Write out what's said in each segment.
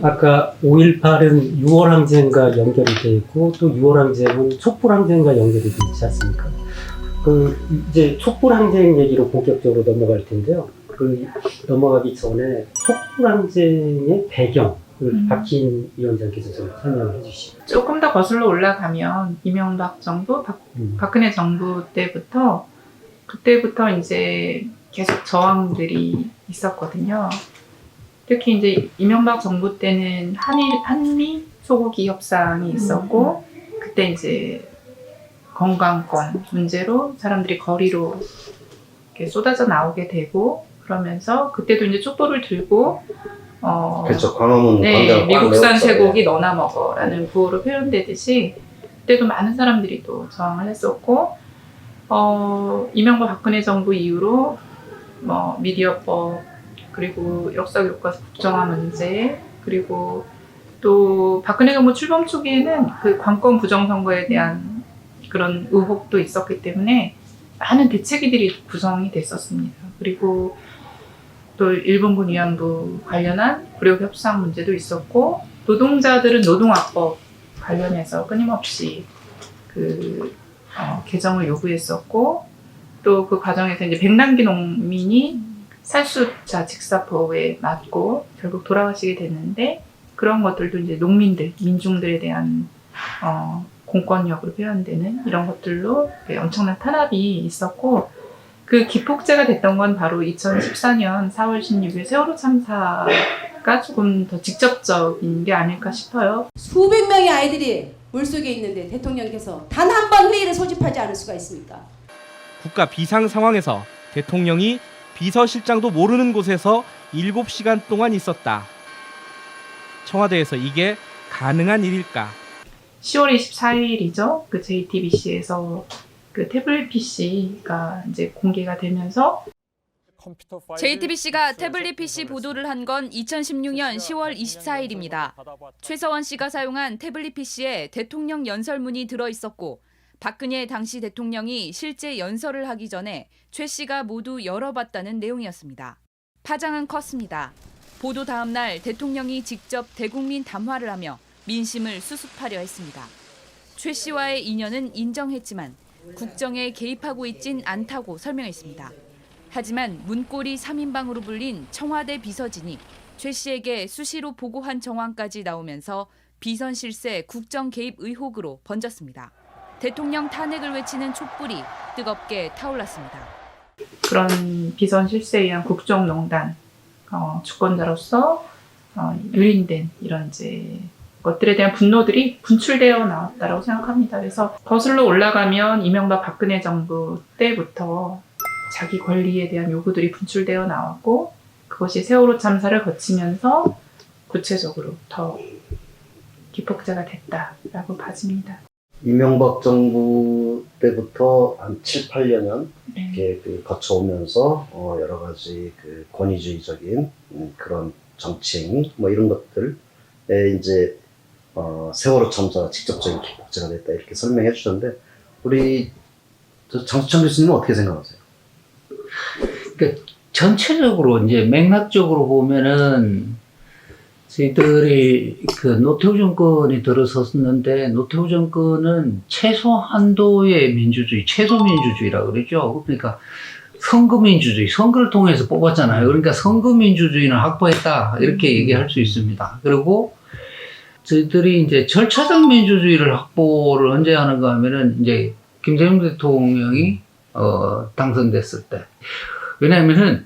아까 5.18은 6월 항쟁과 연결이 되어 있고 또 6월 항쟁은 촛불 항쟁과 연결이 되어 있지 않습니까? 이제 촛불 항쟁 얘기로 본격적으로 넘어갈 텐데요. 넘어가기 전에 촛불 항쟁의 배경을 박힌 위원장께서 좀 설명을 해주시죠. 조금 더 거슬러 올라가면 이명박 정부, 박근혜 정부 그때부터 이제 계속 저항들이 있었거든요. 특히 이제 이명박 정부 때는 한미 소고기 협상이 있었고, 그때 이제 건강권 문제로 사람들이 거리로 이렇게 쏟아져 나오게 되고, 그러면서 그때도 이제 촛불을 들고 그렇죠. 광화문 네, 미국산 쇠고기 너나 먹어라는 구호로 표현되듯이 그때도 많은 사람들이 또 저항을 했었고, 이명박 박근혜 정부 이후로 미디어법, 그리고 역사교과서 국정화 문제, 그리고 또 박근혜 정부 출범 초기에는 그 관권 부정선거에 대한 그런 의혹도 있었기 때문에 많은 대책위들이 구성이 됐었습니다. 그리고 또 일본군 위안부 관련한武力협상 문제도 있었고, 노동자들은 노동화법 관련해서 끊임없이 개정을 요구했었고, 또 그 과정에서 이제 백남기 농민이 살수자 직사법에 맞고 결국 돌아가시게 됐는데, 그런 것들도 이제 민중들에 대한 공권력으로 표현되는 이런 것들로 엄청난 탄압이 있었고, 그 기폭제가 됐던 건 바로 2014년 4월 16일 세월호 참사가 조금 더 직접적인 게 아닐까 싶어요. 수백 명의 아이들이 물속에 있는데 대통령께서 단 한 번 회의를 소집하지 않을 수가 있습니까? 국가 비상 상황에서 대통령이 비서실장도 모르는 곳에서 7시간 동안 있었다. 청와대에서 이게 가능한 일일까? 10월 24일이죠. 그 JTBC에서 그 태블릿 PC가 이제 공개가 되면서 JTBC가 태블릿 PC 보도를 한 건 2016년 10월 24일입니다. 최서원 씨가 사용한 태블릿 PC에 대통령 연설문이 들어 있었고, 박근혜 당시 대통령이 실제 연설을 하기 전에 최 씨가 모두 열어봤다는 내용이었습니다. 파장은 컸습니다. 보도 다음 날 대통령이 직접 대국민 담화를 하며 민심을 수습하려 했습니다. 최 씨와의 인연은 인정했지만 국정에 개입하고 있진 않다고 설명했습니다. 하지만 문고리 3인방으로 불린 청와대 비서진이 최 씨에게 수시로 보고한 정황까지 나오면서 비선 실세 국정 개입 의혹으로 번졌습니다. 대통령 탄핵을 외치는 촛불이 뜨겁게 타올랐습니다. 그런 비선 실세에 의한 국정농단, 주권자로서 유린된 이런 이제 것들에 대한 분노들이 분출되어 나왔다고 생각합니다. 그래서 거슬러 올라가면 이명박 박근혜 정부 때부터 자기 권리에 대한 요구들이 분출되어 나왔고, 그것이 세월호 참사를 거치면서 구체적으로 더 기폭제가 됐다라고 봐집니다. 이명박 정부 때부터 한 7, 8년 네. 이렇게 거쳐오면서 여러 가지 권위주의적인 그런 정치행위 이런 것들에 이제 세월호 참사가 직접적인 기폭제가 됐다 이렇게 설명해 주셨는데, 우리 장수찬 교수님은 어떻게 생각하세요? 그러니까 전체적으로 이제 맥락적으로 보면은 저희들이 노태우 정권이 들어섰는데, 노태우 정권은 최소 한도의 민주주의, 최소 민주주의라고 그러죠. 그러니까 선거민주주의, 선거를 통해서 뽑았잖아요. 그러니까 선거민주주의는 확보했다 이렇게 얘기할 수 있습니다. 그리고 저희들이 이제 절차적 민주주의를 확보를 언제 하는가 하면은 이제 김대중 대통령이 당선됐을 때. 왜냐하면은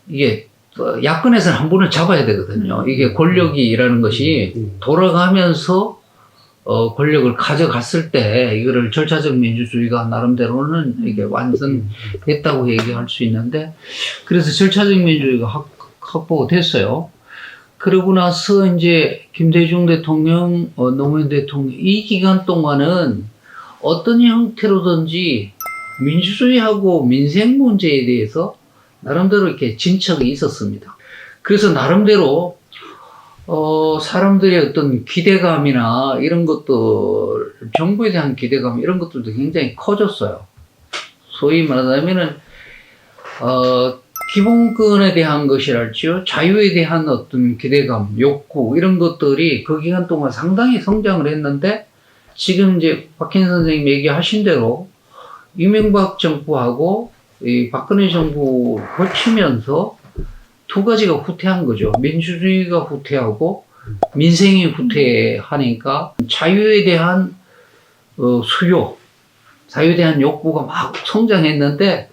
이게 야권에서는 한 분을 잡아야 되거든요. 이게 권력이라는 것이 돌아가면서 권력을 가져갔을 때 이거를 절차적 민주주의가 나름대로는 이게 완성됐다고 얘기할 수 있는데, 그래서 절차적 민주주의가 확보가 됐어요. 그러고 나서 이제 김대중 대통령, 노무현 대통령 이 기간 동안은 어떤 형태로든지 민주주의하고 민생 문제에 대해서 나름대로 이렇게 진척이 있었습니다. 그래서 나름대로 사람들의 어떤 기대감이나 이런 것들, 정부에 대한 기대감 이런 것들도 굉장히 커졌어요. 소위 말하자면은 기본권에 대한 것이랄지요, 자유에 대한 어떤 기대감, 욕구 이런 것들이 그 기간 동안 상당히 성장을 했는데 지금 이제 박hin 선생님 얘기하신 대로 이명박 정부하고 이 박근혜 정부 거치면서 두 가지가 후퇴한 거죠. 민주주의가 후퇴하고 민생이 후퇴하니까 자유에 대한 수요, 자유에 대한 욕구가 막 성장했는데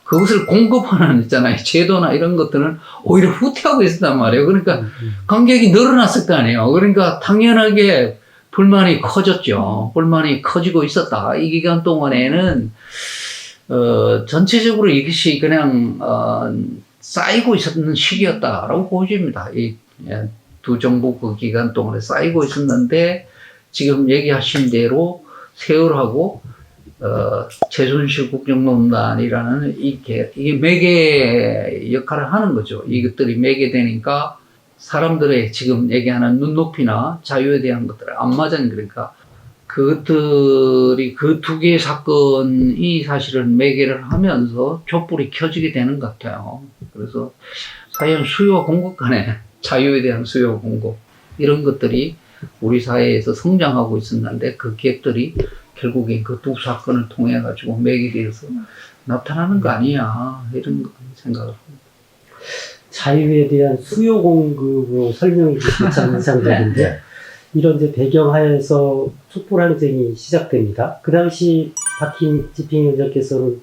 그것을 공급하는 있잖아요. 제도나 이런 것들은 오히려 후퇴하고 있었단 말이에요. 그러니까 간격이 늘어났을 거 아니에요. 그러니까 당연하게 불만이 커졌죠. 불만이 커지고 있었다. 이 기간 동안에는 전체적으로 이것이 그냥 쌓이고 있었는 시기였다라고 보여집니다. 이 두 정부 그 기간 동안에 쌓이고 있었는데 지금 얘기하신 대로 세월하고 최순실 국정농단이라는 이게 매개 역할을 하는 거죠. 이것들이 매개되니까 사람들의 지금 얘기하는 눈높이나 자유에 대한 것들을 안 맞은, 그러니까 그것들이 그 두 개의 사건이 사실은 매개를 하면서 촛불이 켜지게 되는 것 같아요. 그래서 사연 수요와 공급 간에 자유에 대한 수요와 공급 이런 것들이 우리 사회에서 성장하고 있었는데 그 갭들이 결국엔 그 두 사건을 통해 가지고 매개되어서 나타나는 거 아니야, 이런 생각을 합니다. 자유에 대한 수요 공급으로 설명이 참 인상적인데 이런 이제 배경하에서 촛불항쟁이 시작됩니다. 그 당시 박hin 집행위원장께서는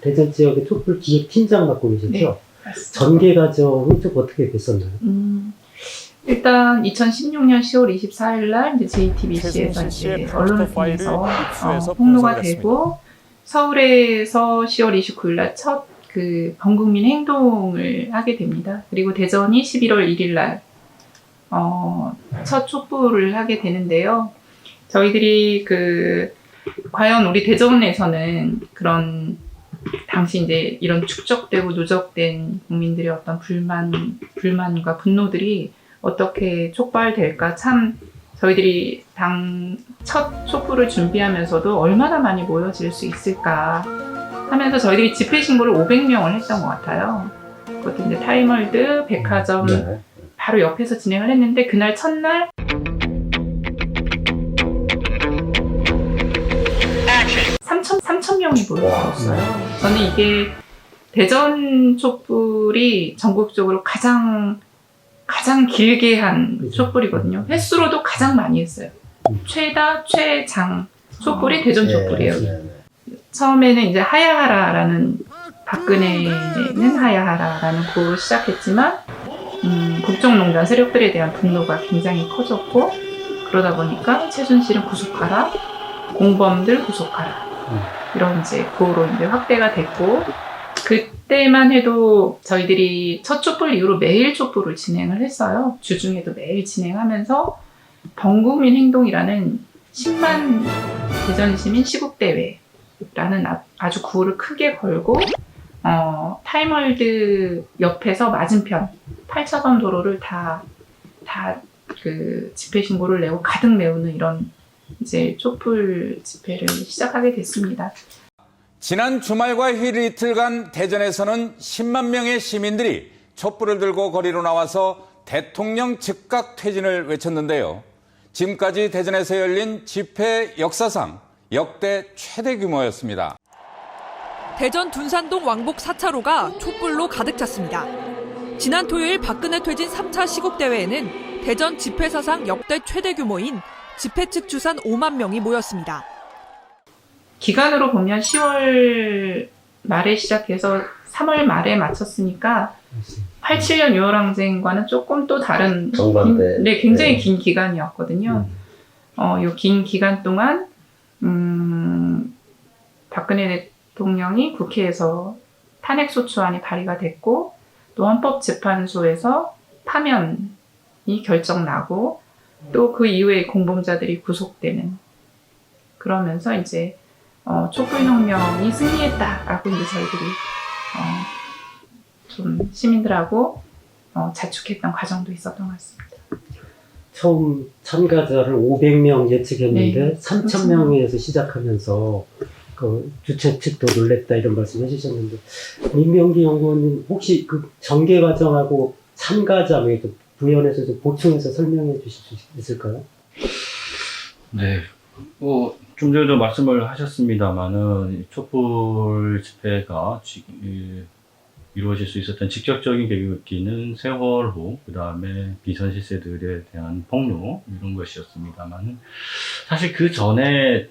대전 지역의 촛불 기획팀장 맡고 계셨죠? 네, 맞습니다. 전개 과정은 좀 어떻게 됐었나요? 일단 2016년 10월 24일 날 이제 JTBC에서 이제 언론을 통해서 폭로가 되고 서울에서 10월 29일 날 첫 그 범국민 행동을 하게 됩니다. 그리고 대전이 11월 1일 날 첫 촛불을 하게 되는데요. 저희들이 과연 우리 대전에서는 그런 당시 이제 이런 축적되고 누적된 국민들의 어떤 불만과 분노들이 어떻게 촉발될까, 참 저희들이 첫 촛불을 준비하면서도 얼마나 많이 모여질 수 있을까 하면서 저희들이 집회 신고를 500명을 했던 것 같아요. 그것도 이제 타임월드, 백화점 바로 옆에서 진행을 했는데 그날 첫날 3,000명이 모였어요. 저는 이게 대전 촛불이 전국적으로 가장 길게 한 촛불이거든요. 횟수로도 가장 많이 했어요. 최장 촛불이 대전 촛불이에요. 처음에는 이제 하야하라라는, 박근혜는 하야하라라는 구호로 시작했지만 국정농단 세력들에 대한 분노가 굉장히 커졌고, 그러다 보니까 최순실은 구속하라, 공범들 구속하라, 이런 이제 구호로 이제 확대가 됐고, 그때만 해도 저희들이 첫 촛불 이후로 매일 촛불을 진행을 했어요. 주중에도 매일 진행하면서 범국민 행동이라는 10만 대전 시민 시국대회라는 아주 구호를 크게 걸고, 타임월드 옆에서 맞은편 8차선 도로를 다 그 집회 신고를 내고 가득 메우는 이런 이제 촛불 집회를 시작하게 됐습니다. 지난 주말과 휴일 이틀간 대전에서는 10만 명의 시민들이 촛불을 들고 거리로 나와서 대통령 즉각 퇴진을 외쳤는데요. 지금까지 대전에서 열린 집회 역사상 역대 최대 규모였습니다. 대전 둔산동 왕복 4차로가 촛불로 가득 찼습니다. 지난 토요일 박근혜 퇴진 3차 시국대회에는 대전 집회 사상 역대 최대 규모인 집회 측 추산 5만 명이 모였습니다. 기간으로 보면 10월 말에 시작해서 3월 말에 마쳤으니까 87년 6월 항쟁과는 조금 또 다른 정반대. 굉장히 긴 기간이었거든요. 이 긴 기간 동안 박근혜 대통령이 국회에서 탄핵소추안이 발의가 됐고, 또 헌법재판소에서 파면이 결정나고, 또 그 이후에 공범자들이 구속되는, 그러면서 이제 촛불혁명이 승리했다라고 이제 저희들이 좀 시민들하고 자축했던 과정도 있었던 것 같습니다. 처음 참가자를 500명 예측했는데 네. 3,000명에서 시작하면서 그 주최 측도 놀랬다 이런 말씀 해주셨는데 민병기 연구원님 혹시 그 전개 과정하고 참가자 뭐 부연해서 좀 보충해서 설명해 주실 수 있을까요? 네, 좀 전에도 말씀을 하셨습니다만은 촛불 집회가 이루어질 수 있었던 직접적인 계기는 세월호, 그 다음에 비선 실세들에 대한 폭로 이런 것이었습니다만은 사실 그 전에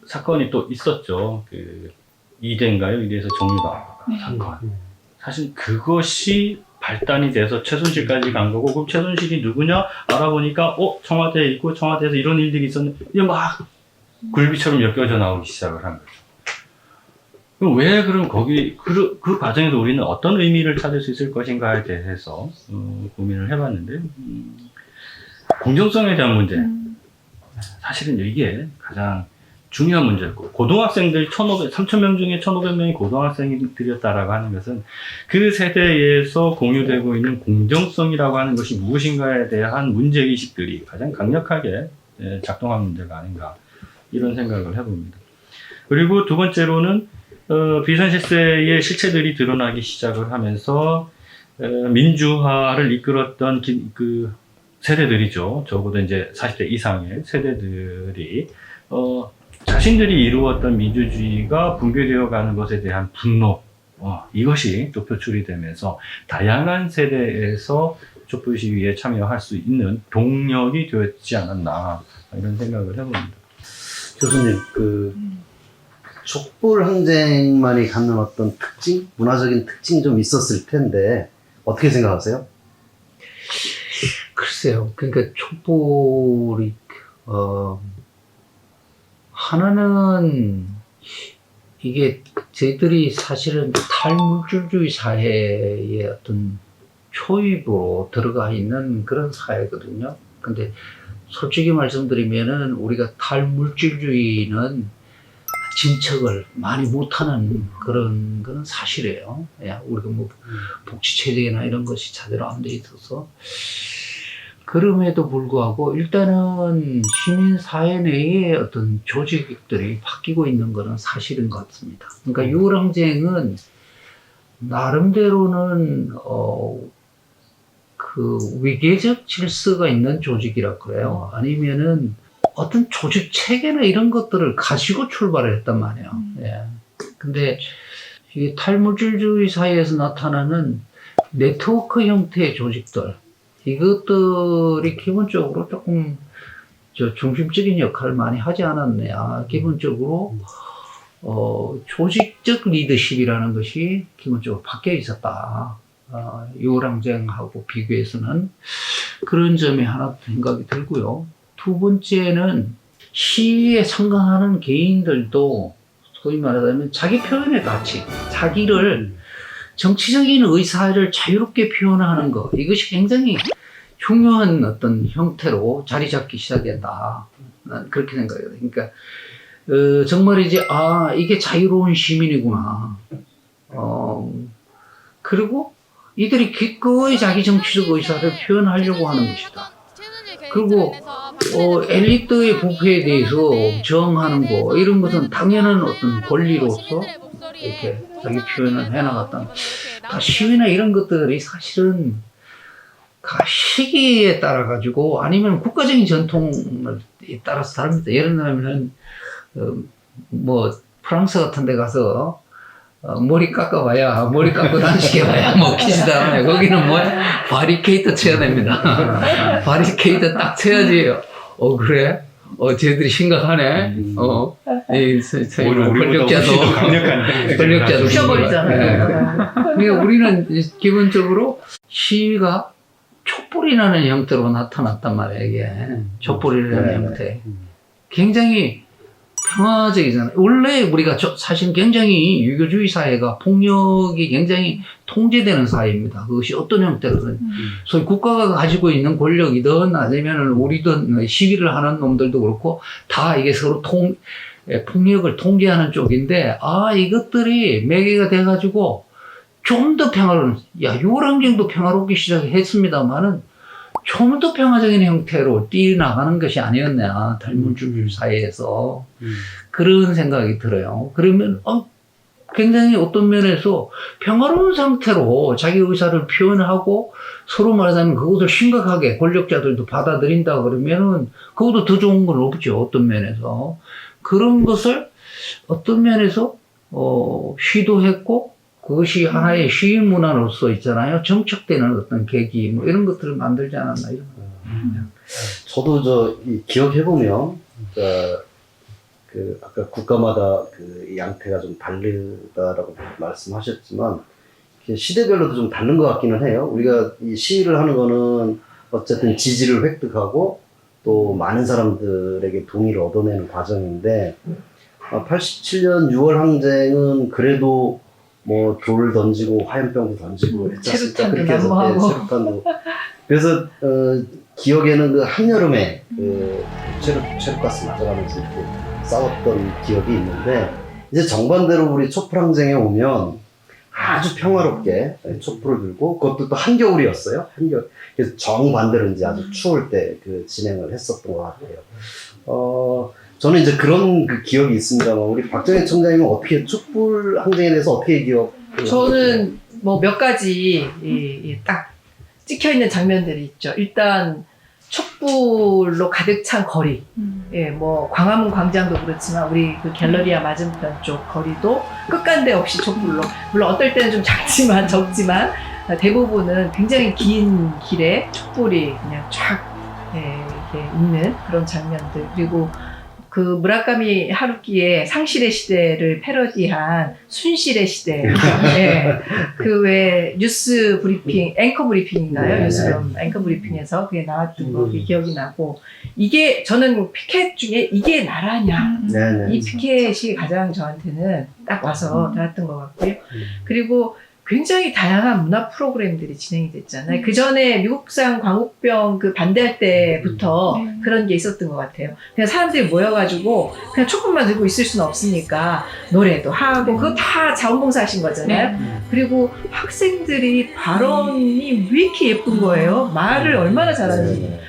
사건이 또 있었죠. 그 이대인가요? 이대에서 정유가 사건. 사실 그것이 발단이 돼서 최순실까지 간 거고, 그럼 최순실이 누구냐 알아보니까 청와대에 있고 청와대에서 이런 일들이 있었는데 이게 막 굴비처럼 엮여져 나오기 시작을 한 거죠. 그럼 왜 그럼 거기 그 과정에서 우리는 어떤 의미를 찾을 수 있을 것인가에 대해서 고민을 해봤는데 공정성에 대한 문제, 사실은 이게 가장 중요한 문제였고, 고등학생들 3,000명 중에 1,500명이 고등학생들이었다라고 하는 것은 그 세대에서 공유되고 있는 공정성이라고 하는 것이 무엇인가에 대한 문제의식들이 가장 강력하게 작동한 문제가 아닌가 이런 생각을 해봅니다. 그리고 두 번째로는 비선실세의 실체들이 드러나기 시작을 하면서 민주화를 이끌었던 그 세대들이죠. 적어도 이제 40대 이상의 세대들이 자신들이 이루었던 민주주의가 붕괴되어 가는 것에 대한 분노, 이것이 또 표출이 되면서 다양한 세대에서 촛불 시위에 참여할 수 있는 동력이 되었지 않았나 이런 생각을 해봅니다. 교수님, 그 촛불 항쟁만이 갖는 어떤 특징, 문화적인 특징이 좀 있었을 텐데 어떻게 생각하세요? 글쎄요. 그러니까 촛불이 하나는 이게 저희들이 사실은 탈물질주의 사회의 어떤 초입으로 들어가 있는 그런 사회거든요. 근데 솔직히 말씀드리면은 우리가 탈물질주의는 진척을 많이 못하는 그런 사실이에요. 우리가 뭐 복지체제나 이런 것이 제대로 안 돼 있어서. 그럼에도 불구하고 일단은 시민사회 내의 어떤 조직들이 바뀌고 있는 것은 사실인 것 같습니다. 그러니까 6월 항쟁은 나름대로는 그 위계적 질서가 있는 조직이라 그래요. 아니면은 어떤 조직 체계나 이런 것들을 가지고 출발을 했단 말이에요. 근데 이게 탈물질주의 사회에서 나타나는 네트워크 형태의 조직들, 이것들이 기본적으로 조금 중심적인 역할을 많이 하지 않았냐. 기본적으로 조직적 리더십이라는 것이 기본적으로 바뀌어 있었다. 6월 항쟁하고 비교해서는 그런 점이 하나 생각이 들고요. 두 번째는 시위에 참가하는 개인들도 소위 말하자면 자기 표현의 가치, 자기를 정치적인 의사를 자유롭게 표현하는 것, 이것이 굉장히 중요한 어떤 형태로 자리 잡기 시작했다. 그렇게 생각해요. 그러니까 정말이지 이게 자유로운 시민이구나. 그리고 이들이 기꺼이 자기 정치적 의사를 표현하려고 하는 것이다. 그리고 엘리트의 부패에 대해서 저항하는 거, 이런 것은 당연한 어떤 권리로서 이렇게 자기 표현을 해나갔다. 다 시위나 이런 것들이 사실은 시기에 따라 가지고 아니면 국가적인 전통에 따라서 다릅니다. 예를 들면 뭐 프랑스 같은 데 가서 머리 깎아봐야, 머리 깎고 단식해봐야 먹히지도 않아요. 거기는 뭐야? 바리케이트 쳐야 됩니다. 바리케이트 딱 쳐야지. 그래? 쟤들이 심각하네. 권력자도 부셔버리잖아요. 그러니까 우리는 기본적으로 시위가 촛불이라는 형태로 나타났단 말이에요, 이게. 촛불이라는 형태. 굉장히 평화적이잖아요. 원래 우리가 사실 굉장히 유교주의 사회가 폭력이 굉장히 통제되는 사회입니다. 그것이 어떤 형태로든. 소위 국가가 가지고 있는 권력이든 아니면 우리든 시위를 하는 놈들도 그렇고 다 이게 서로 폭력을 통제하는 쪽인데, 이것들이 매개가 돼가지고 좀 더 평화로운, 6월 항쟁도 평화롭기 시작했습니다만은 좀 더 평화적인 형태로 뛰어나가는 것이 아니었나 탈문주들 사이에서 그런 생각이 들어요. 그러면 굉장히 어떤 면에서 평화로운 상태로 자기 의사를 표현하고 서로 말하자면 그것을 심각하게 권력자들도 받아들인다 그러면은 그것도 더 좋은 건 없죠. 어떤 면에서 그런 것을 어떤 면에서 시도했고 그것이 하나의 시위 문화로서 있잖아요. 정착되는 어떤 계기 뭐 이런 것들을 만들지 않았나 이런. 저도 기억해 보면 그 아까 국가마다 그 양태가 좀 다르다라고 말씀하셨지만 시대별로도 좀 다른 것 같기는 해요. 우리가 이 시위를 하는 거는 어쨌든 지지를 획득하고 또 많은 사람들에게 동의를 얻어내는 과정인데 87년 6월 항쟁은 그래도 뭐 돌을 던지고 화염병도 던지고 했지 않습니까? 그렇게 해서 체류탄도 그래서 기억에는 그 한여름에 그 체류가스 맞아가면서 이렇게 싸웠던 기억이 있는데 이제 정반대로 우리 촛불 항쟁에 오면 아주 평화롭게 촛불을 들고 그것도 또 한겨울이었어요. 한겨울. 그래서 정반대로 이제 아주 추울 때 그 진행을 했었던 것 같아요. 저는 이제 그런 그 기억이 있습니다만 우리 박정희 청장님은 어떻게 촛불 항쟁에 대해서 어떻게 저는 뭐 몇 가지 딱 찍혀 있는 장면들이 있죠. 일단 촛불로 가득 찬 거리. 예, 뭐 광화문 광장도 그렇지만 우리 그 갤러리아 맞은편 쪽 거리도 끝간데 없이 촛불로. 물론 어떨 때는 좀 적지만 대부분은 굉장히 긴 길에 촛불이 그냥 쫙 이렇게 있는 그런 장면들. 그리고 그 무라카미 하루키의 상실의 시대를 패러디한 순실의 시대. 예. 그 왜 뉴스 브리핑, 앵커 브리핑인가요? 뉴스룸 앵커 브리핑에서 그게 나왔던 거 기억이 나고, 이게 저는 피켓 중에 이게 나라냐. 이 피켓이 가장 저한테는 딱 와서 나왔던 것 같고요. 그리고 굉장히 다양한 문화 프로그램들이 진행이 됐잖아요. 그 전에 미국산 광우병 그 반대할 때부터 그런 게 있었던 것 같아요. 그냥 사람들이 모여가지고 그냥 촛불만 들고 있을 수는 없으니까 노래도 하고 그거 다 자원봉사 하신 거잖아요. 그리고 학생들이 발언이 왜 이렇게 예쁜 거예요? 말을 얼마나 잘하는지.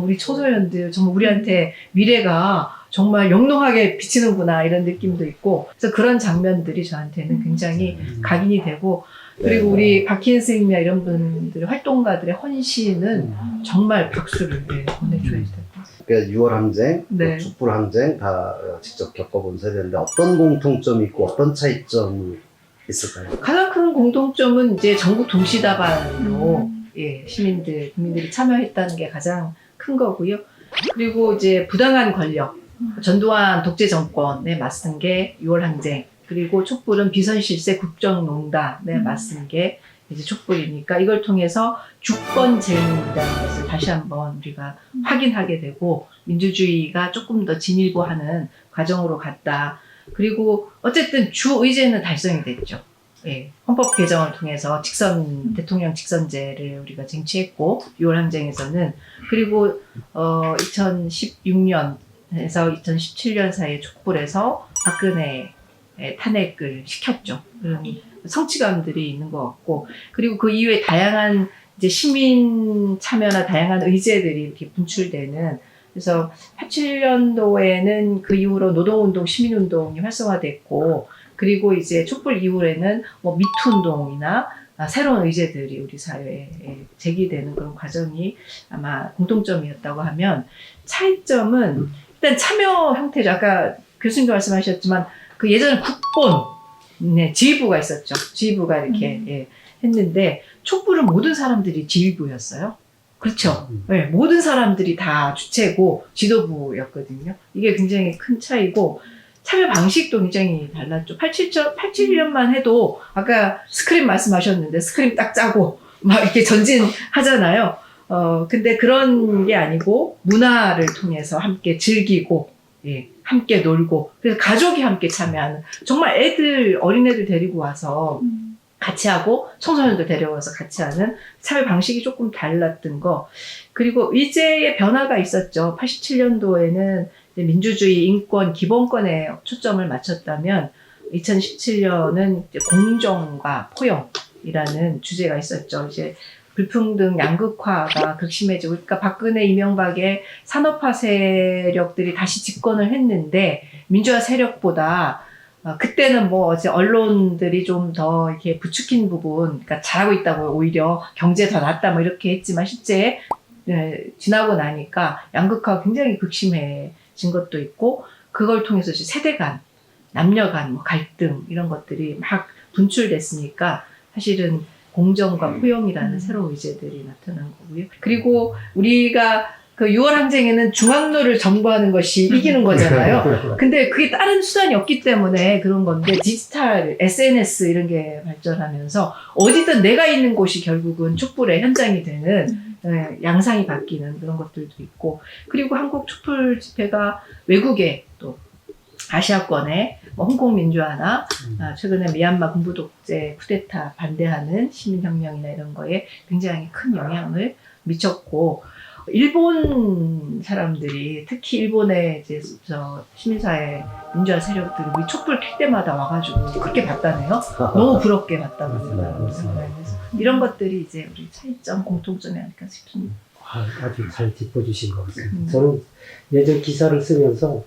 우리 초소년들 정말 우리한테 미래가 정말 영롱하게 비치는구나 이런 느낌도 있고, 그래서 그런 장면들이 저한테는 굉장히 각인이 되고, 그리고 우리 박희은 선생님이나 이런 분들 활동가들의 헌신은 정말 박수를 보내줘야 될 것 같아요. 그러니까 6월 항쟁, 촛불 항쟁 다 직접 겪어본 세대인데 어떤 공통점이 있고 어떤 차이점이 있을까요? 가장 큰 공통점은 이제 전국 동시다발로 국민들이 참여했다는 게 가장 큰 거고요. 그리고 이제 부당한 권력, 전두환 독재 정권에 맞선 게 6월 항쟁, 그리고 촛불은 비선실세 국정농단에 맞선 게 이제 촛불이니까 이걸 통해서 주권쟁의라는 것을 다시 한번 우리가 확인하게 되고 민주주의가 조금 더 진일보하는 과정으로 갔다. 그리고 어쨌든 주 의제는 달성이 됐죠. 헌법 개정을 통해서 대통령 직선제를 우리가 쟁취했고 6월 항쟁에서는, 그리고 2016년에서 2017년 사이에 촛불에서 박근혜 탄핵을 시켰죠. 그런 성취감들이 있는 것 같고, 그리고 그 이후에 다양한 이제 시민 참여나 다양한 의제들이 이렇게 분출되는, 그래서 87년도에는 그 이후로 노동운동, 시민운동이 활성화됐고, 그리고 이제 촛불 이후에는 뭐 미투운동이나 새로운 의제들이 우리 사회에 제기되는 그런 과정이 아마 공통점이었다고 하면, 차이점은 일단 참여 형태죠. 아까 교수님도 말씀하셨지만 그 예전에 국본, 지휘부가 있었죠. 지휘부가 이렇게 했는데 촛불은 모든 사람들이 지휘부였어요. 그렇죠. 모든 사람들이 다 주체고 지도부였거든요. 이게 굉장히 큰 차이고, 참여 방식도 굉장히 달랐죠. 87년만 해도 아까 스크림 말씀하셨는데 스크림 딱 짜고 막 이렇게 전진하잖아요. 근데 그런 게 아니고 문화를 통해서 함께 즐기고, 함께 놀고, 그래서 가족이 함께 참여하는, 정말 어린애들 데리고 와서 같이 하고 청소년들 데려와서 같이 하는 참여 방식이 조금 달랐던 거. 그리고 의제의 변화가 있었죠. 87년도에는 민주주의, 인권, 기본권에 초점을 맞췄다면 2017년은 공정과 포용이라는 주제가 있었죠. 이제 불평등 양극화가 극심해지고, 그러니까 박근혜 이명박의 산업화 세력들이 다시 집권을 했는데 민주화 세력보다 그때는 뭐 이제 언론들이 좀 더 이렇게 부추긴 부분, 그러니까 잘하고 있다고, 오히려 경제 더 낫다 뭐 이렇게 했지만 실제 지나고 나니까 양극화가 굉장히 극심해진 것도 있고, 그걸 통해서 세대 간, 남녀 간 뭐 갈등 이런 것들이 막 분출됐으니까 사실은 공정과 포용이라는 새로운 의제들이 나타난 거고요. 그리고 우리가 그 6월 항쟁에는 중앙로를 점거하는 것이 이기는 거잖아요. 근데 그게 다른 수단이 없기 때문에 그런 건데, 디지털, SNS 이런 게 발전하면서 어디든 내가 있는 곳이 결국은 촛불의 현장이 되는 양상이 바뀌는 그런 것들도 있고, 그리고 한국 촛불 집회가 외국에 또 아시아권에 뭐 홍콩 민주화나 최근에 미얀마 군부 독재 쿠데타 반대하는 시민혁명이나 이런 거에 굉장히 큰 영향을 미쳤고, 일본 사람들이, 특히 일본의 이제 시민사회 민주화 세력들이 우리 촛불 킬 때마다 와가지고 그렇게 봤다네요. 너무 부럽게 봤다고 합니다. 이런 것들이 이제 우리 차이점, 공통점이 아닐까 싶습니다. 아주 잘 짚어주신 것 같습니다. 저는 예전 기사를 쓰면서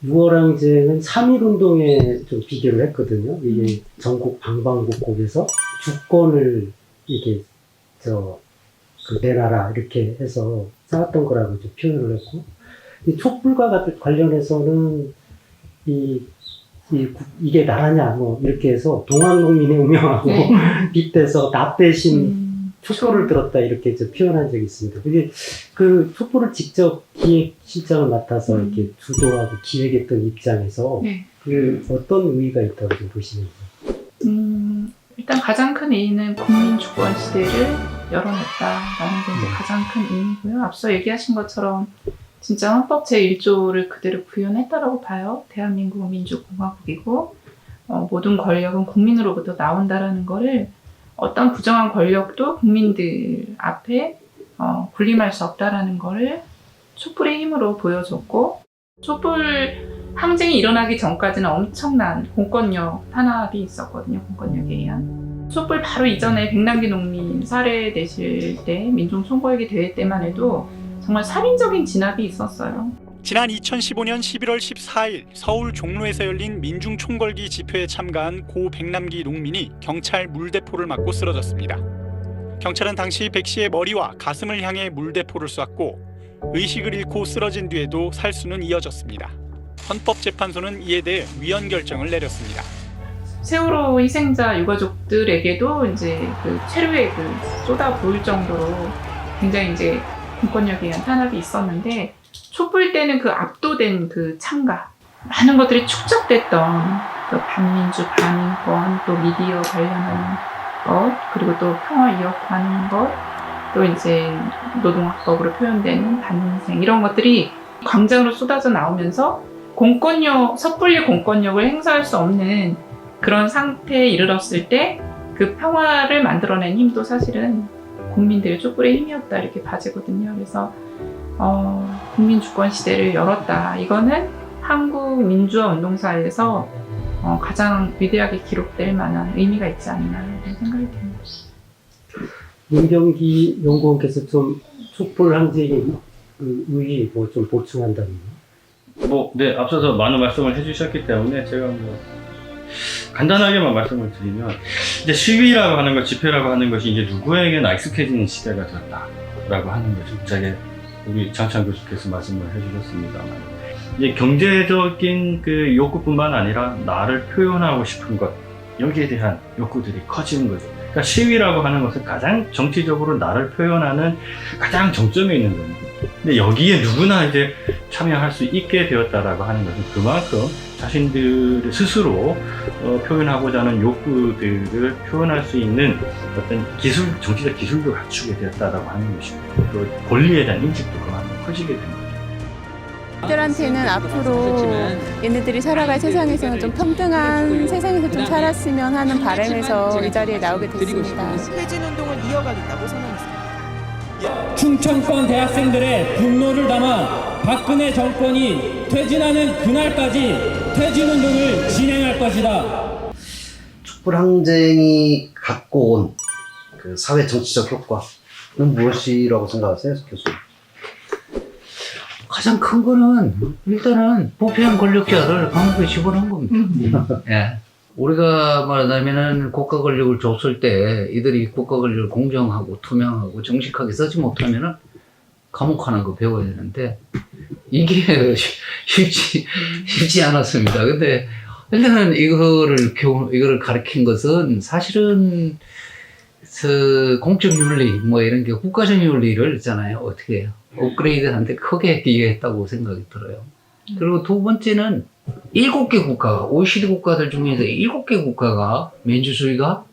6월 항쟁은 3.1운동에 좀 비교를 했거든요. 이게 전국 방방곡곡에서 주권을 이게 내놔라 이렇게 해서 쌓았던 거라고 좀 표현을 했고, 이 촛불과 관련해서는 이게 나라냐 뭐 이렇게 해서 동학농민의 운명하고 빗대서 나 대신 촛불을 들었다 이렇게 표현한 적이 있습니다. 이게 그 촛불을 직접 기획실장을 맡아서 이렇게 주도하고 기획했던 입장에서 그 어떤 의의가 있다고 좀 보시는지. 일단 가장 큰 의의는 국민 주권 시대를 열어냈다라는 게 이제 가장 큰 의미고요. 앞서 얘기하신 것처럼 진짜 헌법 제1조를 그대로 구현했다라고 봐요. 대한민국 민주공화국이고 모든 권력은 국민으로부터 나온다라는 거를, 어떤 부정한 권력도 국민들 앞에 군림할 수 없다라는 거를 촛불의 힘으로 보여줬고, 촛불 항쟁이 일어나기 전까지는 엄청난 공권력 탄압이 있었거든요. 공권력에 의한. 촛불 바로 이전에 백남기 농민 살해되실 때, 민중총궐기 대회 때만 해도 정말 살인적인 진압이 있었어요. 지난 2015년 11월 14일 서울 종로에서 열린 민중총궐기 집회에 참가한 고 백남기 농민이 경찰 물대포를 맞고 쓰러졌습니다. 경찰은 당시 백 씨의 머리와 가슴을 향해 물대포를 쐈고 의식을 잃고 쓰러진 뒤에도 살수는 이어졌습니다. 헌법재판소는 이에 대해 위헌 결정을 내렸습니다. 세월호 희생자 유가족들에게도 이제 그 체류에 쏟아 부을 정도로 굉장히 이제 공권력에 의한 탄압이 있었는데, 촛불 때는 그 압도된 그 참가, 많은 것들이 축적됐던 그 반민주, 반인권, 또 미디어 관련하는 것, 그리고 또 평화 이어가는 것, 또 이제 노동학법으로 표현되는 반민생, 이런 것들이 광장으로 쏟아져 나오면서 섣불리 공권력을 행사할 수 없는 그런 상태에 이르렀을 때 그 평화를 만들어낸 힘도 사실은 국민들의 촛불의 힘이었다, 이렇게 봐지거든요. 그래서 국민 주권 시대를 열었다. 이거는 한국 민주화 운동사에서 가장 위대하게 기록될 만한 의미가 있지 않나 이런 생각이 듭니다. 민경기 연구원께서 좀 촛불 항쟁의 의의 뭐 좀 보충한다면요? 네, 앞서서 많은 말씀을 해주셨기 때문에 제가 간단하게만 말씀을 드리면, 이제 시위라고 하는 것, 집회라고 하는 것이 이제 누구에게나 익숙해지는 시대가 되었다라고 하는 거죠. 저게 우리 장찬 교수께서 말씀을 해주셨습니다만, 이제 경제적인 그 욕구뿐만 아니라 나를 표현하고 싶은 것, 여기에 대한 욕구들이 커지는 거죠. 그러니까 시위라고 하는 것은 가장 정치적으로 나를 표현하는 가장 정점에 있는 겁니다. 근데 여기에 누구나 이제 참여할 수 있게 되었다라고 하는 것은 그만큼 자신들 스스로 표현하고자 하는 욕구들을 표현할 수 있는 어떤 정치적 기술도 갖추게 되었다라고 하는 것이고, 또 권리에 대한 인식도 그만큼 커지게 된 거죠. 들한테는 앞으로 얘네들이 살아갈 세상에서는 좀 평등한 세상에서 좀 살았으면 하는 바람에서 이 자리에 나오게 됐습니다. 퇴진운동을 이어가겠다고 선언했습니다. 충청권 대학생들의 분노를 담아 박근혜 정권이 퇴진하는 그날까지 퇴진운동을 진행할 것이다. 촛불 항쟁이 갖고 온 그 사회 정치적 효과는 무엇이라고 생각하세요, 교수님? 가장 큰 거는 일단은 부패한 권력자를 감옥에 집어넣은 겁니다. 예. 우리가 말하자면은 국가 권력을 줬을 때 이들이 국가 권력을 공정하고 투명하고 정직하게 쓰지 못하면은 감옥 가는 거 배워야 되는데 이게 쉽지 않았습니다. 근데 일단은 이거를 가르친 것은 사실은 공적 윤리 뭐 이런 게 국가적 윤리를 있잖아요. 어떻게 해요? 업그레이드한테 크게 기여했다고 생각이 들어요. 그리고 두 번째는 7개 국가가, OECD 국가들 중에서 7개 국가가 민주주의가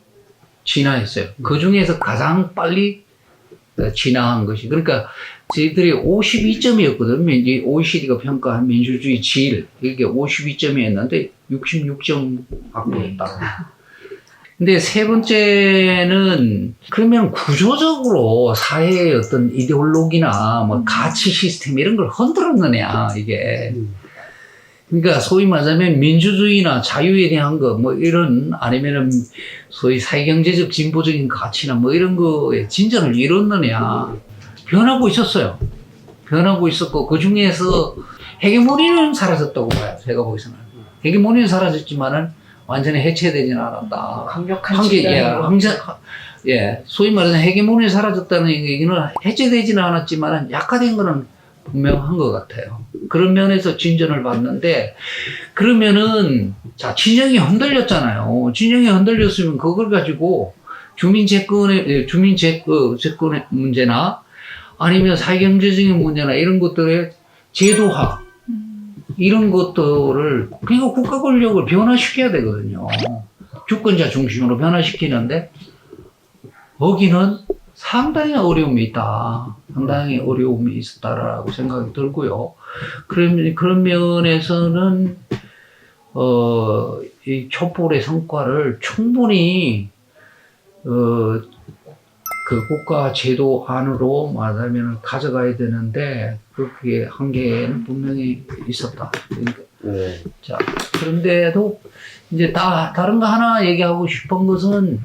진화했어요. 그 중에서 가장 빨리 진화한 것이. 그러니까 저희들이 52점이었거든요. OECD가 평가한 민주주의 질. 이게 52점이었는데 66점 확보했다. 근데 세 번째는 그러면 구조적으로 사회의 어떤 이데올로기나 뭐 가치 시스템 이런 걸 흔들었느냐, 이게. 그러니까 소위 말하자면 민주주의나 자유에 대한 거 뭐 이런 아니면은 소위 사회경제적 진보적인 가치나 뭐 이런 거에 진전을 이뤘느냐. 변하고 있었어요. 변하고 있었고 그 중에서 헤게모니는 사라졌다고 봐요. 제가 보기에는. 헤게모니는 사라졌지만은 완전히 해체되지는 않았다. 강력한 소위 말해서 헤게모니 사라졌다는 얘기는 해체되지는 않았지만 약화된 거는 분명한 것 같아요. 그런 면에서 진전을 봤는데, 그러면은, 자, 진영이 흔들렸잖아요. 진영이 흔들렸으면 그걸 가지고 주민재건의 문제나 아니면 사회경제적인 문제나 이런 것들의 제도화, 이런 것들을, 그러니까 국가 권력을 변화시켜야 되거든요. 주권자 중심으로 변화시키는데, 거기는 상당히 어려움이 있다. 상당히 어려움이 있었다라고 생각이 들고요. 그런 면에서는, 이 촛불의 성과를 충분히, 그 국가 제도 안으로 말하자면 가져가야 되는데, 그렇게 한계는 분명히 있었다. 그러니까, 자, 그런데도 이제 다른 거 하나 얘기하고 싶은 것은,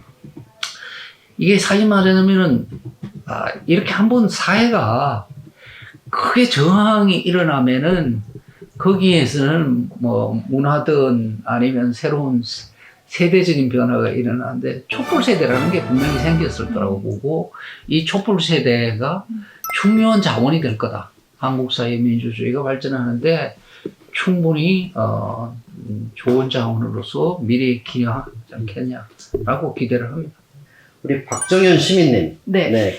이게 사실 말하자면은, 이렇게 한번 사회가 크게 저항이 일어나면은, 거기에서는 뭐 문화든 아니면 새로운 세대적인 변화가 일어나는데, 촛불 세대라는 게 분명히 생겼을 거라고 보고, 이 촛불 세대가 중요한 자원이 될 거다. 한국 사회 민주주의가 발전하는데 충분히 좋은 자원으로서 미래에 기여하지 않겠냐라고 기대를 합니다. 우리 박정현 시민님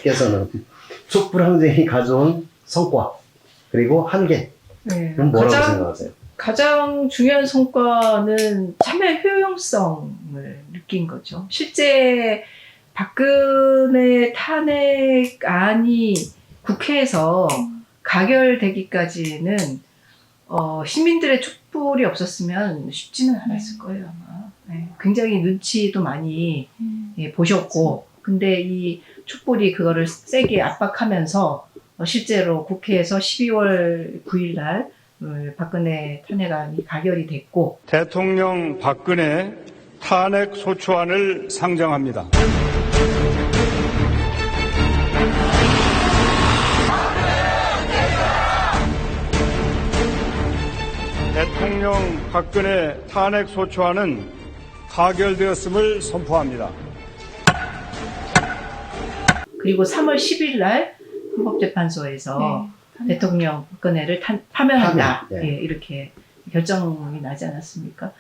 께서는 촛불 항쟁이 가져온 성과 그리고 한계 그럼 뭐라고 생각하세요? 가장 중요한 성과는 참여 효용성을 느낀 거죠. 실제 박근혜 탄핵안이 국회에서 가결되기까지는 시민들의 촛불이 없었으면 쉽지는 않았을 거예요, 아마. 굉장히 눈치도 많이 보셨고, 근데 이 촛불이 그거를 세게 압박하면서 실제로 국회에서 12월 9일 날 박근혜 탄핵안이 가결이 됐고, 대통령 박근혜 탄핵 소추안을 상정합니다. 대통령 박근혜 탄핵 소추안은 가결되었음을 선포합니다. 그리고 3월 10일 날 헌법재판소에서 대통령 박근혜를 파면한다. 이렇게 결정이 나지 않았습니까?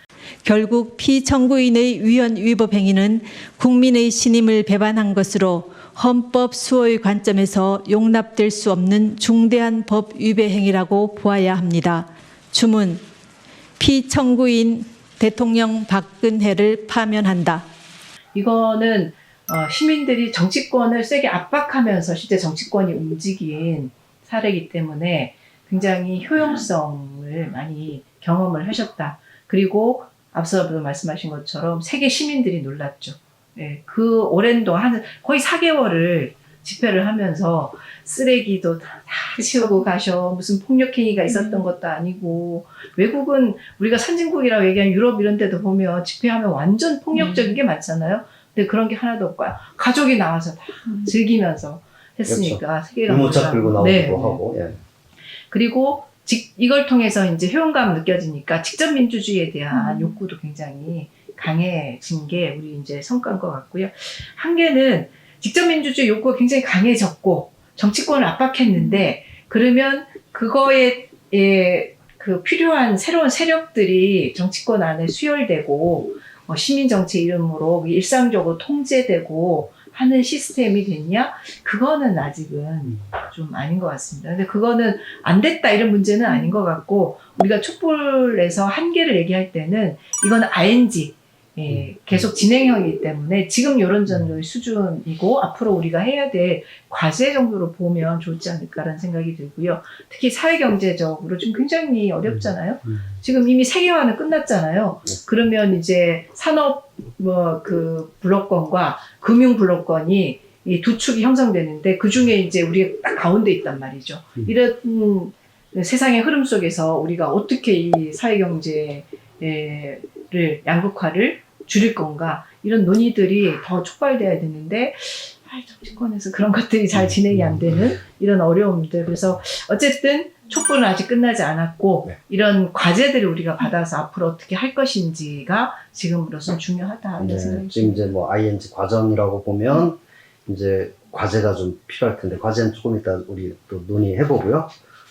결국 피청구인의 위헌 위법 행위는 국민의 신임을 배반한 것으로 헌법 수호의 관점에서 용납될 수 없는 중대한 법 위배 행위라고 보아야 합니다. 주문, 피청구인 대통령 박근혜를 파면한다. 이거는 시민들이 정치권을 세게 압박하면서 실제 정치권이 움직인 사례이기 때문에 굉장히 효용성을 많이 경험을 하셨다. 그리고 앞서도 말씀하신 것처럼 세계 시민들이 놀랐죠. 그 오랜 동안 거의 4개월을 집회를 하면서 쓰레기도 다 치우고 가셔. 무슨 폭력행위가 있었던 것도 아니고, 외국은 우리가 선진국이라고 얘기한 유럽 이런 데도 보면 집회하면 완전 폭력적인 게 많잖아요. 근데 그런 게 하나도 없고 가족이 나와서 다 즐기면서 했으니까 그렇죠. 세계가 유모차 끌고 나오기도 네. 하고. 예. 그리고 이걸 통해서 이제 효용감 느껴지니까 직접 민주주의에 대한 욕구도 굉장히 강해진 게 우리 이제 성과인 것 같고요. 한계는 직접 민주주의 욕구가 굉장히 강해졌고 정치권을 압박했는데 그러면 그거에 그 필요한 새로운 세력들이 정치권 안에 수혈되고 시민 정치 이름으로 일상적으로 통제되고 하는 시스템이 됐냐? 그거는 아직은 좀 아닌 것 같습니다. 근데 그거는 안 됐다 이런 문제는 아닌 것 같고 우리가 촛불에서 한계를 얘기할 때는 이건 ING 계속 진행형이기 때문에 지금 이런 정도의 수준이고 앞으로 우리가 해야 될 과제 정도로 보면 좋지 않을까라는 생각이 들고요. 특히 사회경제적으로 지금 굉장히 어렵잖아요. 지금 이미 세계화는 끝났잖아요. 그러면 이제 산업 그 블록권과 금융 블록권이 이 두 축이 형성되는데 그 중에 이제 우리가 딱 가운데 있단 말이죠. 이런 세상의 흐름 속에서 우리가 어떻게 이 사회경제를 양극화를 줄일 건가 이런 논의들이 더 촉발돼야 되는데 정치권에서 그런 것들이 잘 진행이 안 되는 이런 어려움들. 그래서 어쨌든 촛불은 아직 끝나지 않았고 이런 과제들을 우리가 받아서 앞으로 어떻게 할 것인지가 지금으로선 중요하다 이런 생각이 지금 이제 뭐 ING 과정이라고 보면 이제 과제가 좀 필요할 텐데 과제는 조금 이따 우리 또 논의해 보고요.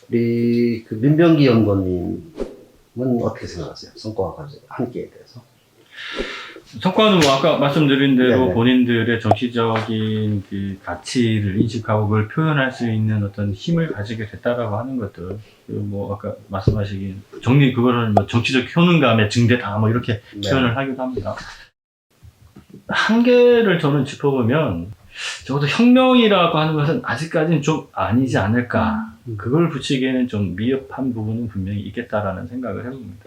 우리 그 민병기 연구원님은 어떻게 생각하세요? 성과와 과제 함께에 대해서? 성과는 뭐 아까 말씀드린 대로 네네. 본인들의 정치적인 그 가치를 인식하고 그걸 표현할 수 있는 어떤 힘을 가지게 됐다라고 하는 것들. 그리고 뭐 아까 말씀하시긴 정리 그거를 뭐 정치적 효능감의 증대다 뭐 이렇게 네. 표현을 하기도 합니다. 한계를 저는 짚어보면 적어도 혁명이라고 하는 것은 아직까지는 좀 아니지 않을까. 그걸 붙이기에는 좀 미흡한 부분은 분명히 있겠다라는 생각을 해봅니다.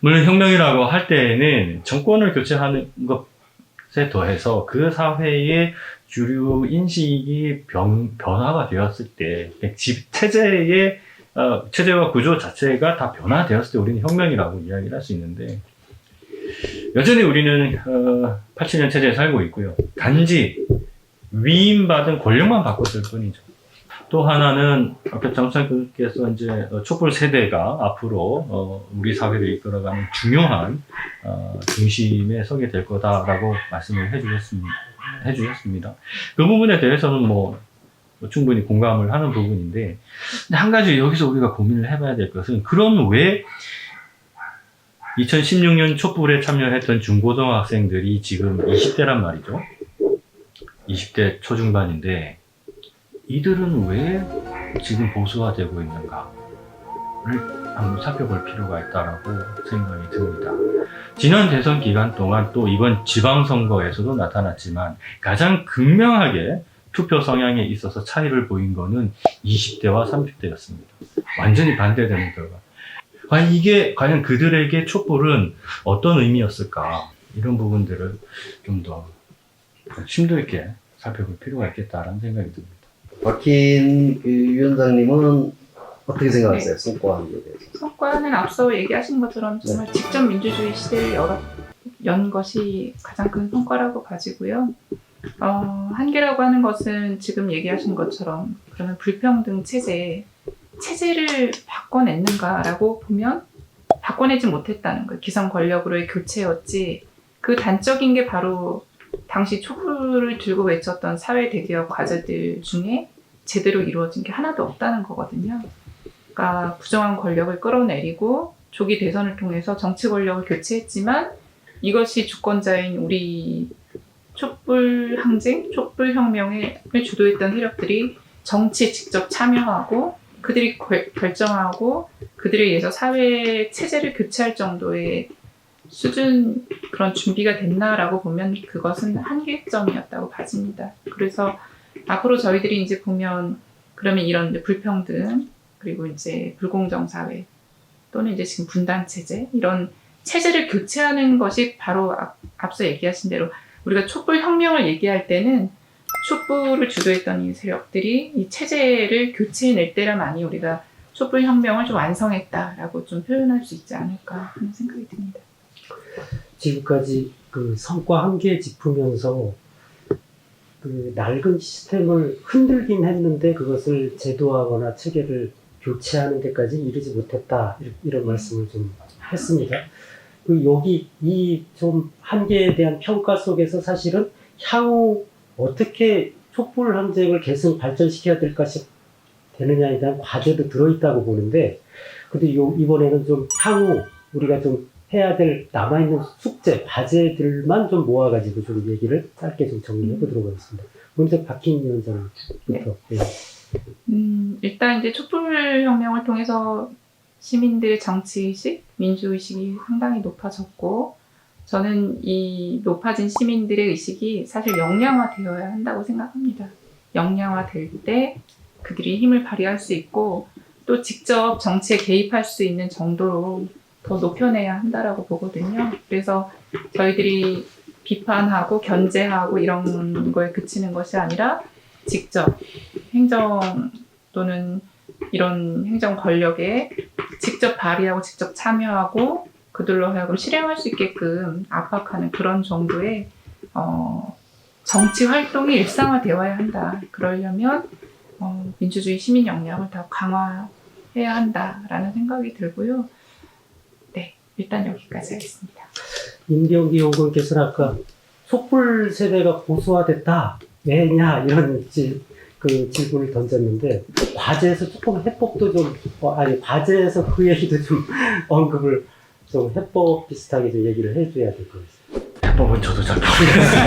물론 혁명이라고 할 때에는 정권을 교체하는 것에 더해서 그 사회의 주류 인식이 변화가 되었을 때, 체제와 구조 자체가 다 변화되었을 때 우리는 혁명이라고 이야기를 할 수 있는데, 여전히 우리는 87년 체제에 살고 있고요. 단지 위임받은 권력만 바꿨을 뿐이죠. 또 하나는 아까 장사님께서 이제 촛불 세대가 앞으로 우리 사회를 이끌어가는 중요한 중심에 서게 될 거다라고 말씀을 해주셨습니다. 그 부분에 대해서는 뭐 충분히 공감을 하는 부분인데, 근데 한 가지 여기서 우리가 고민을 해봐야 될 것은 그럼 왜 2016년 촛불에 참여했던 중고등학생들이 지금 20대란 말이죠. 20대 초중반인데 이들은 왜 지금 보수화되고 있는가를 한번 살펴볼 필요가 있다라고 생각이 듭니다. 지난 대선 기간 동안 또 이번 지방선거에서도 나타났지만 가장 극명하게 투표 성향에 있어서 차이를 보인 거는 20대와 30대였습니다. 완전히 반대되는 결과. 과연 그들에게 촛불은 어떤 의미였을까? 이런 부분들을 좀 더 심도 있게 살펴볼 필요가 있겠다라는 생각이 듭니다. 박힌 위원장님은 어떻게 생각하세요? 성과와 한계에 대해서? 성과는 앞서 얘기하신 것처럼 정말 직접 민주주의 시대를 연 것이 가장 큰 성과라고 봐지고요. 한계라고 하는 것은 지금 얘기하신 것처럼 그러면 불평등 체제를 바꿔냈는가라고 보면 바꿔내지 못했다는 거예요. 기성 권력으로의 교체였지. 그 단적인 게 바로 당시 촛불을 들고 외쳤던 사회 대개혁 과제들 중에 제대로 이루어진 게 하나도 없다는 거거든요. 그러니까 부정한 권력을 끌어내리고 조기 대선을 통해서 정치 권력을 교체했지만 이것이 주권자인 우리 촛불 항쟁, 촛불 혁명을 주도했던 세력들이 정치에 직접 참여하고 그들이 결정하고 그들에 의해서 사회 체제를 교체할 정도의 수준 그런 준비가 됐나라고 보면 그것은 한계점이었다고 봐집니다. 그래서 앞으로 저희들이 이제 보면 그러면 이런 이제 불평등 그리고 이제 불공정 사회 또는 이제 지금 분단 체제 이런 체제를 교체하는 것이 바로 앞서 얘기하신 대로 우리가 촛불 혁명을 얘기할 때는 촛불을 주도했던 이 세력들이 이 체제를 교체해낼 때라만이 우리가 촛불 혁명을 좀 완성했다라고 좀 표현할 수 있지 않을까 하는 생각이 듭니다. 지금까지 그 성과 한계 짚으면서 그 낡은 시스템을 흔들긴 했는데 그것을 제도화하거나 체계를 교체하는 데까지 이르지 못했다 이런 말씀을 좀 했습니다. 그 여기 이 좀 한계에 대한 평가 속에서 사실은 향후 어떻게 촛불 항쟁을 계속 발전시켜야 되느냐에 대한 과제도 들어있다고 보는데, 근데 이번에는 좀 향후 우리가 좀 해야 될 남아있는 숙제, 과제들만 좀 모아가지고 좀 얘기를 짧게 좀 정리해 보도록 하겠습니다. 먼저 박희인 위원장부터. 네. 일단 이제 촛불혁명을 통해서 시민들의 정치의식, 민주의식이 상당히 높아졌고, 저는 이 높아진 시민들의 의식이 사실 역량화되어야 한다고 생각합니다. 역량화될 때 그들이 힘을 발휘할 수 있고 또 직접 정치에 개입할 수 있는 정도로 더 높여내야 한다라고 보거든요. 그래서 저희들이 비판하고 견제하고 이런 거에 그치는 것이 아니라 직접 행정 또는 이런 행정 권력에 직접 발휘하고 직접 참여하고 그들로 하여금 실행할 수 있게끔 압박하는 그런 정도의 정치 활동이 일상화되어야 한다. 그러려면 민주주의 시민 역량을 더 강화해야 한다라는 생각이 들고요. 네, 일단 여기까지 하겠습니다. 임경기 의원께서는 아까 촛불 세대가 고수화됐다, 왜냐 이런 그 질문을 던졌는데, 과제에서 조금 해법도 좀 과제에서 그 얘기도 좀 언급을 좀 해법 비슷하게 좀 얘기를 해줘야 될 것 같습니다. 해법은 저도 잘 모르겠어요.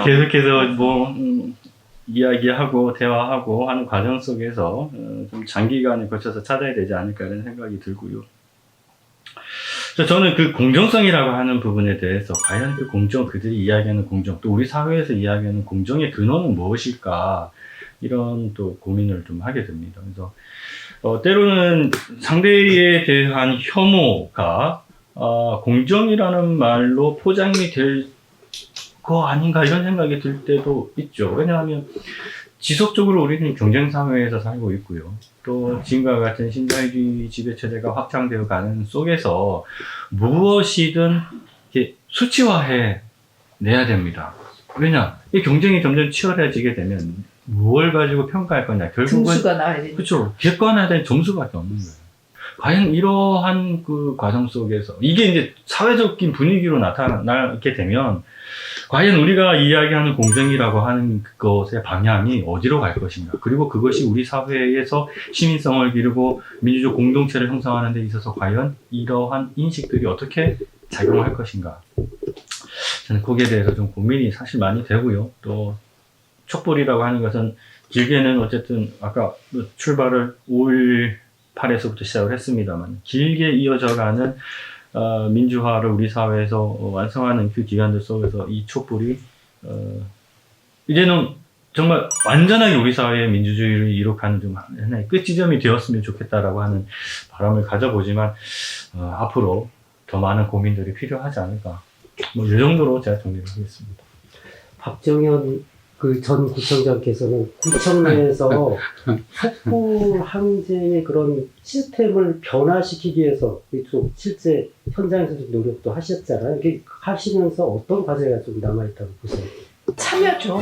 계속해서 뭐 이야기하고 대화하고 하는 과정 속에서 좀 장기간에 걸쳐서 찾아야 되지 않을까 이런 생각이 들고요. 저는 그 공정성이라고 하는 부분에 대해서 과연 그 공정, 그들이 이야기하는 공정, 또 우리 사회에서 이야기하는 공정의 근원은 무엇일까, 이런 또 고민을 좀 하게 됩니다. 그래서 때로는 상대에 대한 혐오가 공정이라는 말로 포장이 될 거 아닌가 이런 생각이 들 때도 있죠. 왜냐하면 지속적으로 우리는 경쟁사회에서 살고 있고요. 또 지금과 같은 신자유주의 지배체제가 확장되어 가는 속에서 무엇이든 이렇게 수치화해 내야 됩니다. 왜냐? 이 경쟁이 점점 치열해지게 되면 무엇을 가지고 평가할 거냐. 결국은 점수가 나와야 되니까. 그렇죠. 객관화된 점수밖에 없는 거예요. 과연 이러한 그 과정 속에서 이게 이제 사회적인 분위기로 나타나게 되면 과연 우리가 이야기하는 공정이라고 하는 것의 방향이 어디로 갈 것인가, 그리고 그것이 우리 사회에서 시민성을 기르고 민주적 공동체를 형성하는 데 있어서 과연 이러한 인식들이 어떻게 작용할 것인가, 저는 거기에 대해서 좀 고민이 사실 많이 되고요. 또 촛불이라고 하는 것은 길게는 어쨌든 아까 출발을 5.18에서부터 시작을 했습니다만 길게 이어져가는 민주화를 우리 사회에서 완성하는 그 기간들 속에서 이 촛불이 이제는 정말 완전하게 우리 사회의 민주주의를 이룩하는 좀 하나의 끝지점이 되었으면 좋겠다라고 하는 바람을 가져보지만 앞으로 더 많은 고민들이 필요하지 않을까, 뭐 이 정도로 제가 정리를 하겠습니다. 박정현 그 전 구청장께서는 구청 내에서 촛불 항쟁의 그런 시스템을 변화시키기 위해서 좀 실제 현장에서 좀 노력도 하셨잖아요. 이렇게 하시면서 어떤 과제가 좀 남아있다고 보세요? 참여죠.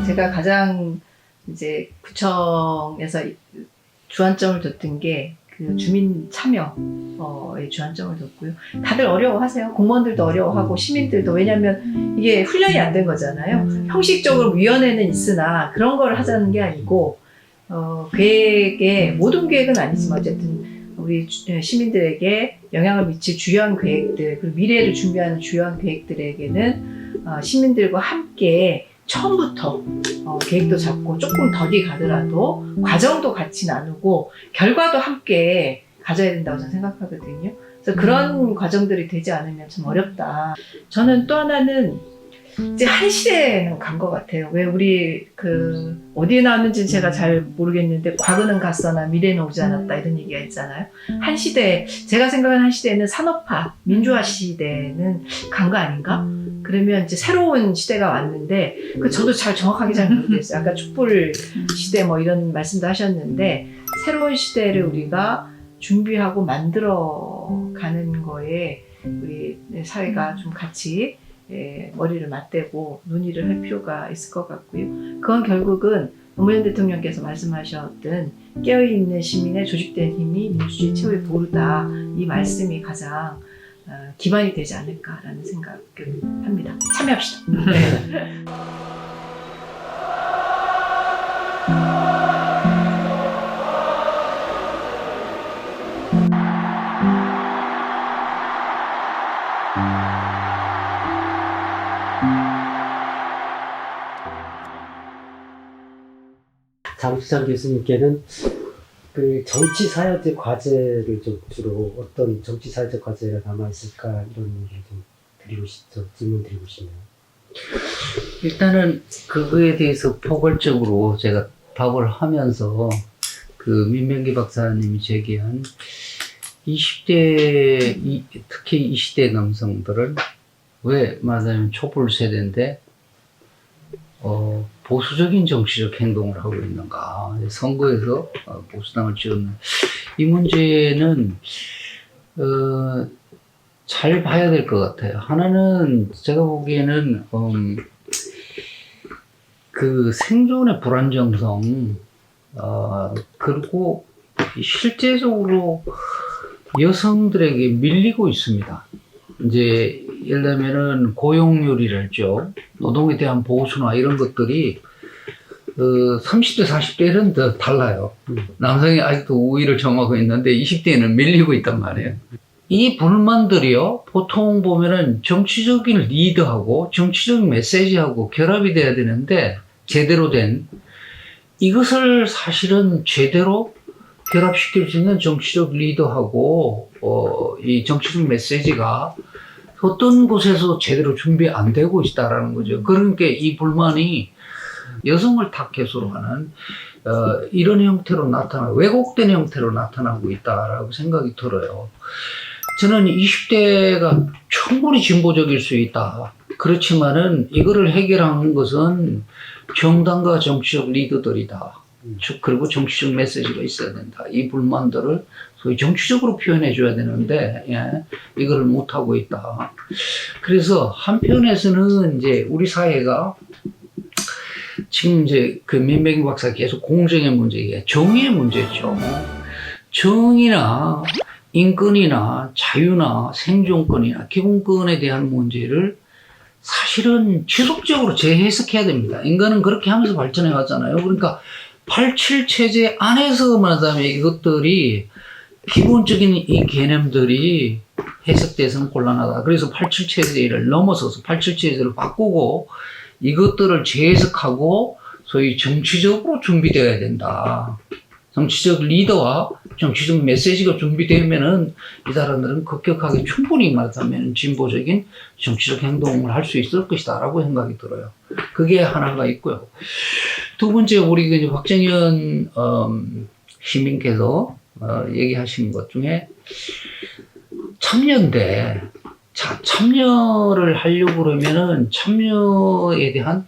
제가 가장 이제 구청에서 주안점을 뒀던 게 그 주민 참여에 주안점을 뒀고요. 다들 어려워하세요. 공무원들도 어려워하고 시민들도. 왜냐하면 이게 훈련이 안 된 거잖아요. 형식적으로 위원회는 있으나 그런 걸 하자는 게 아니고 계획에, 모든 계획은 아니지만 어쨌든 우리 시민들에게 영향을 미칠 주요한 계획들, 그리고 미래를 준비하는 주요한 계획들에게는 시민들과 함께 처음부터 계획도 잡고 조금 덜이 가더라도 과정도 같이 나누고 결과도 함께 가져야 된다고 저는 생각하거든요. 그래서 그런 과정들이 되지 않으면 참 어렵다. 저는 또 하나는 이제 한 시대에는 간 것 같아요. 왜 우리 어디에 나왔는지는 제가 잘 모르겠는데 과거는 갔으나 미래는 오지 않았다 이런 얘기가 있잖아요. 한 시대, 제가 생각하는 한 시대는 산업화, 민주화 시대는 간 거 아닌가? 그러면 이제 새로운 시대가 왔는데 저도 정확하게 잘 모르겠어요. 아까 촛불 시대 뭐 이런 말씀도 하셨는데 새로운 시대를 우리가 준비하고 만들어 가는 거에 우리 사회가 좀 같이 머리를 맞대고 논의를 할 필요가 있을 것 같고요. 그건 결국은 노무현 대통령께서 말씀하셨던 깨어있는 시민의 조직된 힘이 민주주의 최후의 보루다. 이 말씀이 가장 기반이 되지 않을까라는 생각을 합니다. 참여합시다. 네. 장수찬 교수님께는 그 정치사회적 과제를 좀 주로 어떤 정치사회적 과제가 남아있을까 이런 얘기를 좀 드리고 싶죠. 질문 드리고 싶네요. 일단은 그거에 대해서 포괄적으로 제가 답을 하면서 그 민명기 박사님이 제기한 20대, 특히 20대 남성들은 왜 말하자면 촛불 세대인데 보수적인 정치적 행동을 하고 있는가. 선거에서 보수당을 찍었는 이 문제는 잘 봐야 될 것 같아요. 하나는 제가 보기에는 그 생존의 불안정성 그리고 실제적으로 여성들에게 밀리고 있습니다. 이제 예를 들면은 고용률이랄죠. 노동에 대한 보수나 이런 것들이 30대, 40대는 더 달라요. 남성이 아직도 우위를 점하고 있는데 20대는 밀리고 있단 말이에요. 이 불만들이요, 보통 보면은 정치적인 리더하고 정치적 메시지하고 결합이 돼야 되는데, 제대로 된, 이것을 사실은 제대로 결합시킬 수 있는 정치적 리더하고, 이 정치적 메시지가 어떤 곳에서 제대로 준비 안 되고 있다라는 거죠. 그러니까 이 불만이 여성을 타겟으로 하는, 이런 형태로 왜곡된 형태로 나타나고 있다라고 생각이 들어요. 저는 20대가 충분히 진보적일 수 있다. 그렇지만은 이거를 해결하는 것은 정당과 정치적 리더들이다. 그리고 정치적 메시지가 있어야 된다. 이 불만들을 소위 정치적으로 표현해 줘야 되는데, 이거를 못하고 있다. 그래서 한편에서는 이제 우리 사회가 지금 이제 그 민명기 박사 계속 공정의 문제, 정의의 문제죠. 정의나 인권이나 자유나 생존권이나 기본권에 대한 문제를 사실은 지속적으로 재해석해야 됩니다. 인간은 그렇게 하면서 발전해 왔잖아요. 그러니까 87 체제 안에서 말하자면 이것들이 기본적인 이 개념들이 해석돼서는 곤란하다. 그래서 87 체제를 넘어서서 87 체제를 바꾸고 이것들을 재해석하고 소위 정치적으로 준비되어야 된다. 정치적 리더와 정치적 메시지가 준비되면은 이 사람들은 급격하게 충분히 말하자면 진보적인 정치적 행동을 할 수 있을 것이다 라고 생각이 들어요. 그게 하나가 있고요. 두 번째, 우리 이제 박정현 시민께서 얘기하신 것 중에 참여인데, 자, 참여를 하려고 그러면은 참여에 대한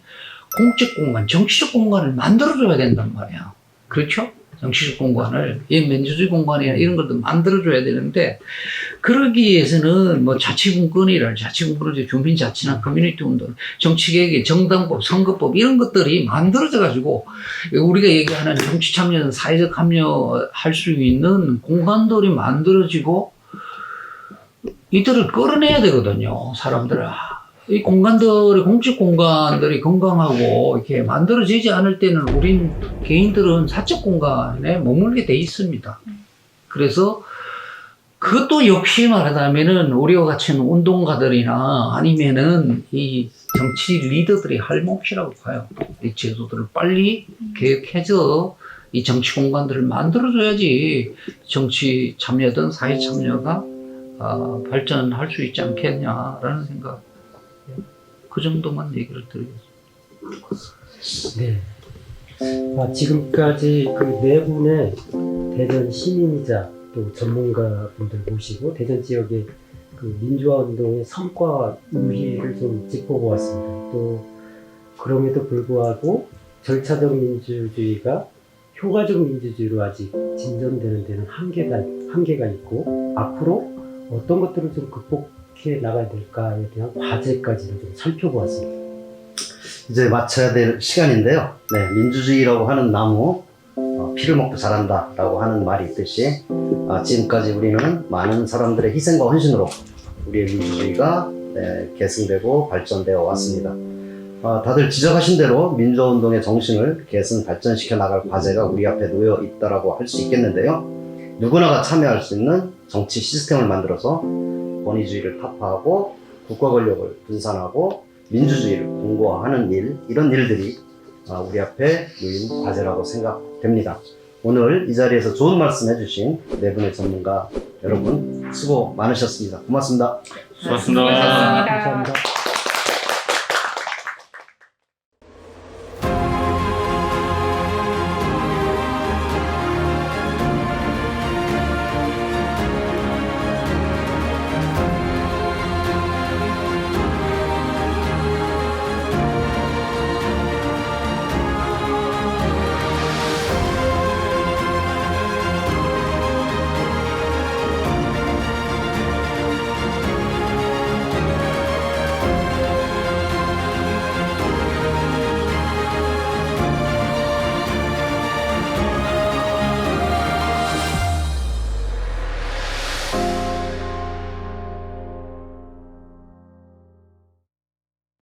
공적 공간, 정치적 공간을 만들어줘야 된단 말이야. 그렇죠? 정치적 공간을, 이 민주주의 공간이나 이런 것도 만들어줘야 되는데, 그러기 위해서는 뭐 자치분권이랄, 자치분권을 주민자치나 커뮤니티 운동, 정치개혁, 정당법, 선거법, 이런 것들이 만들어져가지고, 우리가 얘기하는 정치 참여는 사회적 참여할 수 있는 공간들이 만들어지고, 이들을 끌어내야 되거든요, 사람들을. 이 공간들이, 공적 공간들이 건강하고 이렇게 만들어지지 않을 때는 우린 개인들은 사적 공간에 머물게 돼 있습니다. 그래서 그것도 역시 말하자면은 우리와 같은 운동가들이나 아니면은 이 정치 리더들이 할 몫이라고 봐요. 이 제도들을 빨리 개혁해서 이 정치 공간들을 만들어줘야지 정치 참여든 사회 참여가 발전할 수 있지 않겠냐라는 생각. 그 정도만 얘기를 드리겠습니다. 네. 지금까지 그 네 분의 대전 시민이자 또 전문가분들 모시고 대전 지역의 그 민주화 운동의 성과 우위를 좀 짚어보았습니다. 또 그럼에도 불구하고 절차적 민주주의가 효과적 민주주의로 아직 진전되는 데는 한계가 있고 앞으로 어떤 것들을 좀 어떻게 나가야 될까에 대한 과제까지를 좀 살펴보았습니다. 이제 마쳐야 될 시간인데요. 네, 민주주의라고 하는 나무, 피를 먹고 자란다라고 하는 말이 있듯이 지금까지 우리는 많은 사람들의 희생과 헌신으로 우리의 민주주의가 계승되고 발전되어 왔습니다. 다들 지적하신 대로 민주화운동의 정신을 계승 발전시켜 나갈 과제가 우리 앞에 놓여 있다라고 할 수 있겠는데요. 누구나가 참여할 수 있는 정치 시스템을 만들어서 권위주의를 타파하고 국가 권력을 분산하고 민주주의를 공고화하는 일, 이런 일들이 우리 앞에 놓인 과제라고 생각됩니다. 오늘 이 자리에서 좋은 말씀 해주신 네 분의 전문가 여러분 수고 많으셨습니다. 고맙습니다. 수고하셨습니다. 감사합니다.